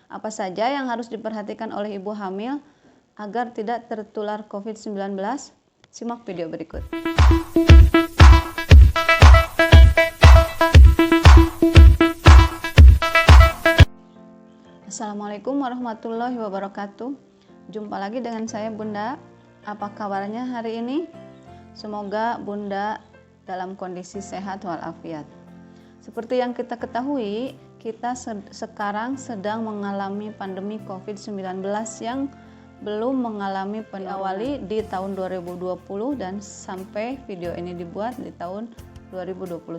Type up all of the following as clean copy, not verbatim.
Apa saja yang harus diperhatikan oleh ibu hamil agar tidak tertular COVID-19? Simak video berikut. Assalamualaikum warahmatullahi wabarakatuh. Jumpa lagi dengan saya Bunda. Apa kabarnya hari ini? Semoga Bunda dalam kondisi sehat walafiat. Seperti yang kita ketahui, kita sekarang sedang mengalami pandemi COVID-19 yang belum mengalami awali di tahun 2020 dan sampai video ini dibuat di tahun 2021.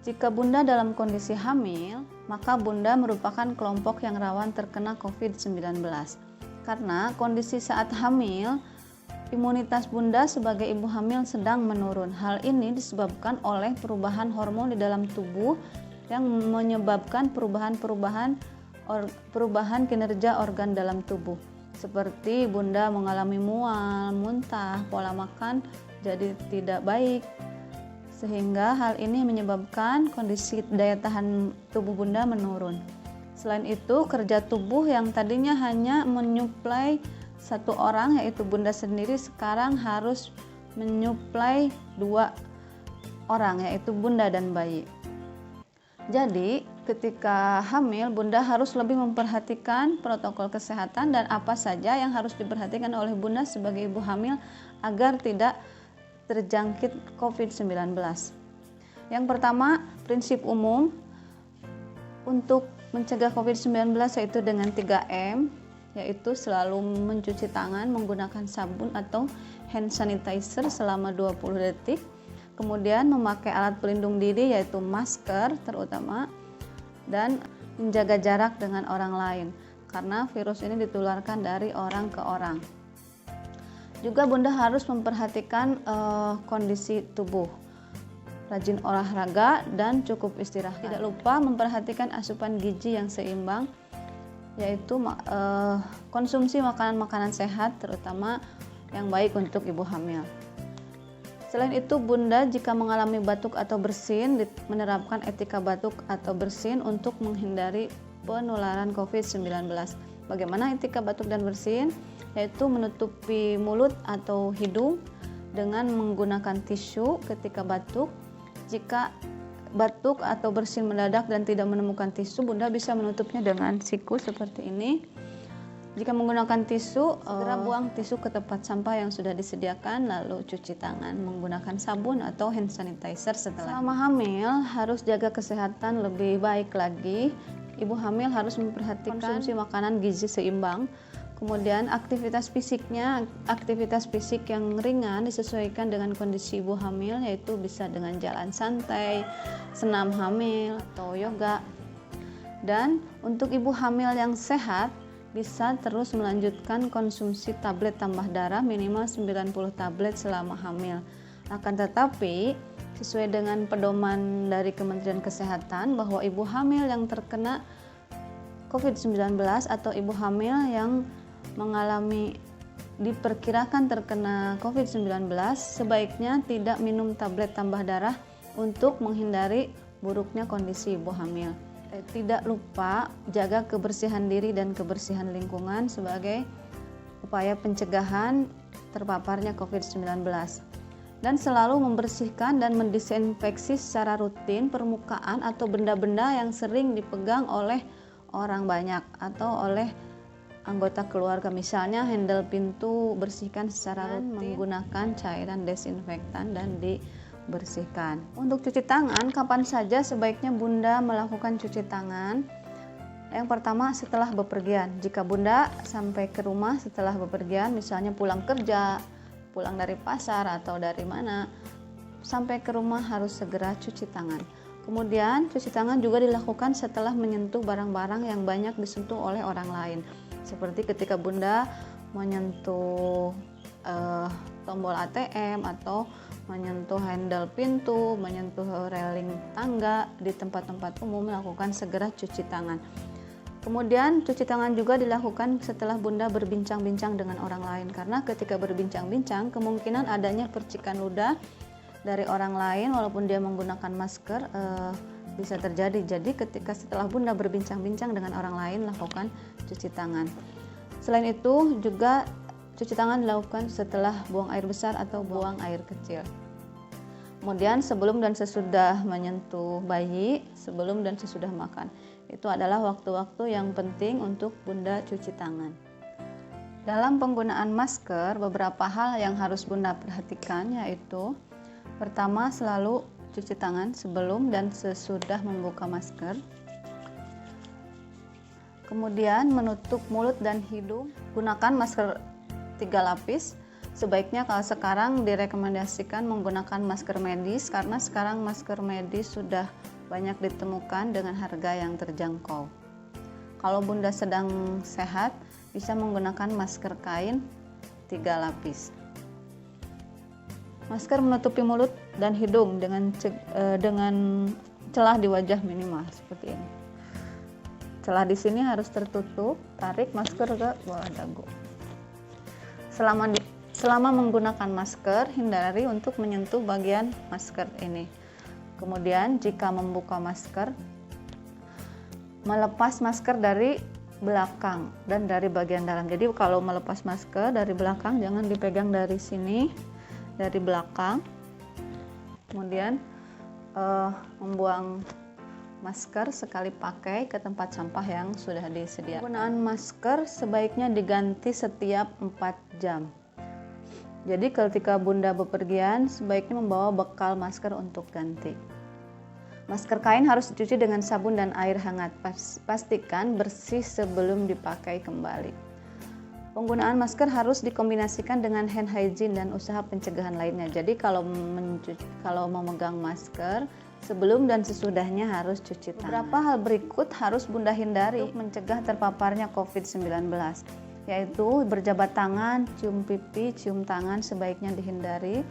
Jika Bunda dalam kondisi hamil, maka Bunda merupakan kelompok yang rawan terkena COVID-19. Karena kondisi saat hamil, imunitas Bunda sebagai ibu hamil sedang menurun. Hal ini disebabkan oleh perubahan hormon di dalam tubuh yang menyebabkan perubahan kinerja organ dalam tubuh. Seperti Bunda mengalami mual, muntah, pola makan jadi tidak baik. Sehingga hal ini menyebabkan kondisi daya tahan tubuh Bunda menurun. Selain itu, kerja tubuh yang tadinya hanya menyuplai satu orang, yaitu Bunda sendiri, sekarang harus menyuplai 2 orang, yaitu Bunda dan bayi. Jadi, ketika hamil, Bunda harus lebih memperhatikan protokol kesehatan dan apa saja yang harus diperhatikan oleh Bunda sebagai ibu hamil agar tidak terjangkit COVID-19. Yang pertama, prinsip umum untuk mencegah COVID-19 yaitu dengan 3M, yaitu selalu mencuci tangan menggunakan sabun atau hand sanitizer selama 20 detik. Kemudian memakai alat pelindung diri yaitu masker terutama, dan menjaga jarak dengan orang lain karena virus ini ditularkan dari orang ke orang. Juga Bunda harus memperhatikan kondisi tubuh, rajin olahraga dan cukup istirahat. Tidak lupa memperhatikan asupan gizi yang seimbang, yaitu konsumsi makanan-makanan sehat terutama yang baik untuk ibu hamil. Selain itu, Bunda jika mengalami batuk atau bersin, menerapkan etika batuk atau bersin untuk menghindari penularan COVID-19. Bagaimana etika batuk dan bersin? Yaitu menutupi mulut atau hidung dengan menggunakan tisu ketika batuk. Jika batuk atau bersin mendadak dan tidak menemukan tisu, Bunda bisa menutupnya dengan siku seperti ini. Jika menggunakan tisu, segera buang tisu ke tempat sampah yang sudah disediakan, lalu cuci tangan menggunakan sabun atau hand sanitizer setelah. Selama hamil harus jaga kesehatan lebih baik lagi. Ibu hamil harus memperhatikan konsumsi makanan gizi seimbang. Kemudian aktivitas fisik yang ringan disesuaikan dengan kondisi ibu hamil, yaitu bisa dengan jalan santai, senam hamil atau yoga. Dan untuk ibu hamil yang sehat, bisa terus melanjutkan konsumsi tablet tambah darah minimal 90 tablet selama hamil. Akan tetapi, sesuai dengan pedoman dari Kementerian Kesehatan bahwa ibu hamil yang terkena COVID-19 atau ibu hamil yang diperkirakan terkena COVID-19 sebaiknya tidak minum tablet tambah darah untuk menghindari buruknya kondisi ibu hamil. Tidak lupa jaga kebersihan diri dan kebersihan lingkungan sebagai upaya pencegahan terpaparnya COVID-19. Dan selalu membersihkan dan mendisinfeksi secara rutin permukaan atau benda-benda yang sering dipegang oleh orang banyak atau oleh anggota keluarga. Misalnya handle pintu bersihkan secara rutin menggunakan cairan desinfektan dan bersihkan. Untuk cuci tangan, kapan saja sebaiknya Bunda melakukan cuci tangan? Yang pertama, setelah bepergian. Jika Bunda sampai ke rumah setelah bepergian, misalnya pulang kerja, pulang dari pasar atau dari mana, sampai ke rumah harus segera cuci tangan. Kemudian cuci tangan juga dilakukan setelah menyentuh barang-barang yang banyak disentuh oleh orang lain. Seperti ketika Bunda menyentuh tombol ATM atau menyentuh handle pintu, menyentuh railing tangga di tempat-tempat umum, melakukan segera cuci tangan. Kemudian cuci tangan juga dilakukan setelah Bunda berbincang-bincang dengan orang lain, karena ketika berbincang-bincang kemungkinan adanya percikan ludah dari orang lain walaupun dia menggunakan masker bisa terjadi. Jadi ketika setelah Bunda berbincang-bincang dengan orang lain, lakukan cuci tangan. Selain itu juga cuci tangan dilakukan setelah buang air besar atau buang air kecil. Kemudian sebelum dan sesudah menyentuh bayi, sebelum dan sesudah makan. Itu adalah waktu-waktu yang penting untuk Bunda cuci tangan. Dalam penggunaan masker, beberapa hal yang harus Bunda perhatikan yaitu pertama, selalu cuci tangan sebelum dan sesudah membuka masker. Kemudian menutup mulut dan hidung. Gunakan masker 3 lapis. Sebaiknya kalau sekarang direkomendasikan menggunakan masker medis karena sekarang masker medis sudah banyak ditemukan dengan harga yang terjangkau. Kalau Bunda sedang sehat, bisa menggunakan masker kain 3 lapis. Masker menutupi mulut dan hidung dengan celah di wajah minimal seperti ini. Celah di sini harus tertutup, tarik masker ke bawah dagu. Selama menggunakan masker, hindari untuk menyentuh bagian masker ini. Kemudian jika membuka masker, melepas masker dari belakang dan dari bagian dalam. Jadi kalau melepas masker dari belakang, jangan dipegang dari sini, dari belakang. Kemudian membuang masker sekali pakai ke tempat sampah yang sudah disediakan. Penggunaan masker sebaiknya diganti setiap 4 jam. Jadi ketika Bunda bepergian, sebaiknya membawa bekal masker untuk ganti. Masker kain harus dicuci dengan sabun dan air hangat. Pastikan bersih sebelum dipakai kembali. Penggunaan masker harus dikombinasikan dengan hand hygiene dan usaha pencegahan lainnya. Jadi kalau memegang masker, sebelum dan sesudahnya harus cuci tangan. Beberapa hal berikut harus Bunda hindari untuk mencegah terpaparnya COVID-19. Yaitu berjabat tangan, cium pipi, cium tangan sebaiknya dihindari,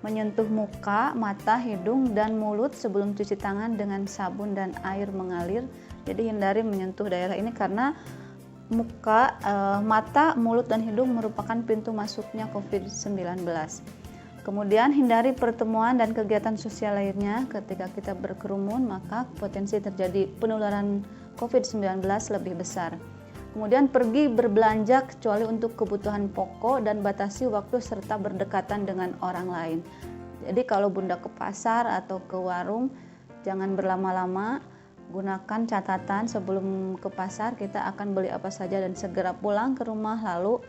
menyentuh muka, mata, hidung, dan mulut sebelum cuci tangan dengan sabun dan air mengalir. Jadi hindari menyentuh daerah ini karena muka, mata, mulut, dan hidung merupakan pintu masuknya COVID-19. Kemudian hindari pertemuan dan kegiatan sosial lainnya. Ketika kita berkerumun, maka potensi terjadi penularan COVID-19 lebih besar. Kemudian pergi berbelanja kecuali untuk kebutuhan pokok dan batasi waktu serta berdekatan dengan orang lain. Jadi kalau Bunda ke pasar atau ke warung, jangan berlama-lama, gunakan catatan sebelum ke pasar kita akan beli apa saja dan segera pulang ke rumah lalu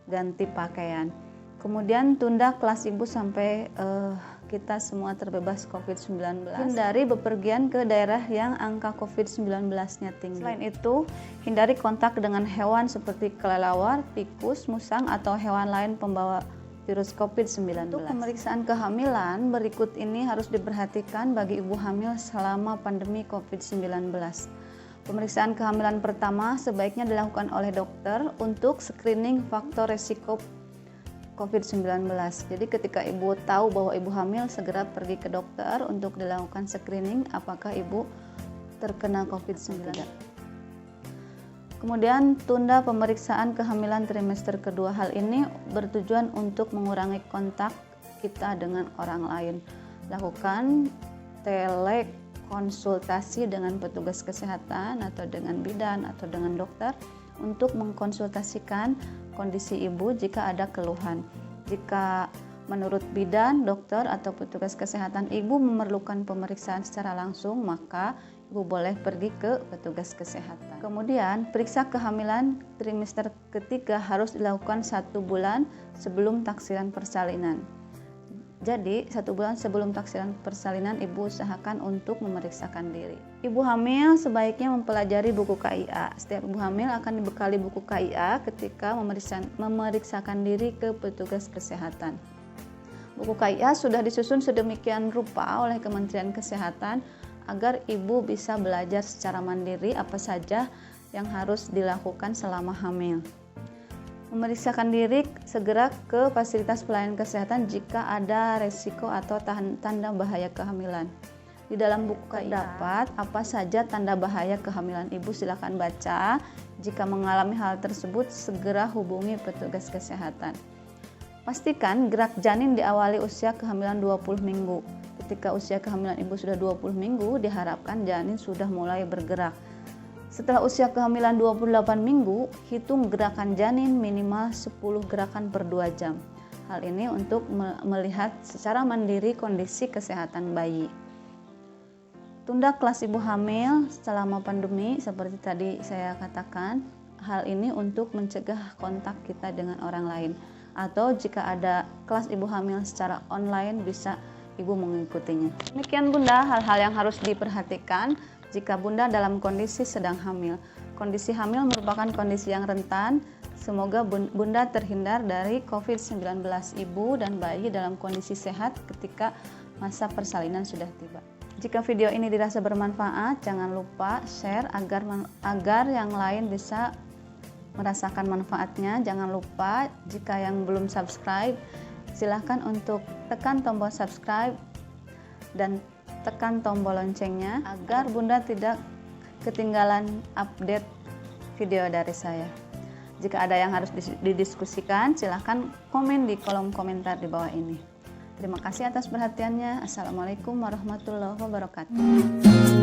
ganti pakaian. Kemudian tunda kelas ibu sampai kita semua terbebas COVID-19. Hindari bepergian ke daerah yang angka COVID-19-nya tinggi. Selain itu, hindari kontak dengan hewan seperti kelelawar, tikus, musang, atau hewan lain pembawa virus COVID-19. Untuk pemeriksaan kehamilan, berikut ini harus diperhatikan bagi ibu hamil selama pandemi COVID-19. Pemeriksaan kehamilan pertama sebaiknya dilakukan oleh dokter untuk screening faktor resiko COVID-19. Jadi ketika ibu tahu bahwa ibu hamil, segera pergi ke dokter untuk dilakukan screening apakah ibu terkena COVID-19. Kemudian tunda pemeriksaan kehamilan trimester kedua. Hal ini bertujuan untuk mengurangi kontak kita dengan orang lain. Lakukan telekonsultasi dengan petugas kesehatan atau dengan bidan atau dengan dokter untuk mengkonsultasikan kondisi ibu jika ada keluhan. Jika menurut bidan, dokter, atau petugas kesehatan ibu memerlukan pemeriksaan secara langsung, maka ibu boleh pergi ke petugas kesehatan. Kemudian, periksa kehamilan trimester ketiga harus dilakukan 1 bulan sebelum taksiran persalinan. Jadi, 1 bulan sebelum taksiran persalinan, ibu usahakan untuk memeriksakan diri. Ibu hamil sebaiknya mempelajari buku KIA. Setiap ibu hamil akan dibekali buku KIA ketika memeriksakan diri ke petugas kesehatan. Buku KIA sudah disusun sedemikian rupa oleh Kementerian Kesehatan agar ibu bisa belajar secara mandiri apa saja yang harus dilakukan selama hamil. Memeriksakan diri segera ke fasilitas pelayanan kesehatan jika ada resiko atau tanda bahaya kehamilan. Di dalam buku terdapat apa saja tanda bahaya kehamilan ibu, silakan baca. Jika mengalami hal tersebut, segera hubungi petugas kesehatan. Pastikan gerak janin diawali usia kehamilan 20 minggu. ketika usia kehamilan ibu sudah 20 minggu, diharapkan janin sudah mulai bergerak. Setelah usia kehamilan 28 minggu, hitung gerakan janin minimal 10 gerakan per 2 jam. Hal ini untuk melihat secara mandiri kondisi kesehatan bayi. Tunda kelas ibu hamil selama pandemi seperti tadi saya katakan. Hal ini untuk mencegah kontak kita dengan orang lain. Atau jika ada kelas ibu hamil secara online bisa ibu mengikutinya. Demikian Bunda, hal-hal yang harus diperhatikan jika Bunda dalam kondisi sedang hamil. Kondisi hamil merupakan kondisi yang rentan. Semoga Bunda terhindar dari COVID-19. Ibu dan bayi dalam kondisi sehat ketika masa persalinan sudah tiba. Jika video ini dirasa bermanfaat, jangan lupa share agar yang lain bisa merasakan manfaatnya. Jangan lupa jika yang belum subscribe, silahkan untuk tekan tombol subscribe dan tekan tombol loncengnya agar Bunda tidak ketinggalan update video dari saya. Jika ada yang harus didiskusikan, silahkan komen di kolom komentar di bawah ini. Terima kasih atas perhatiannya. Assalamualaikum warahmatullahi wabarakatuh.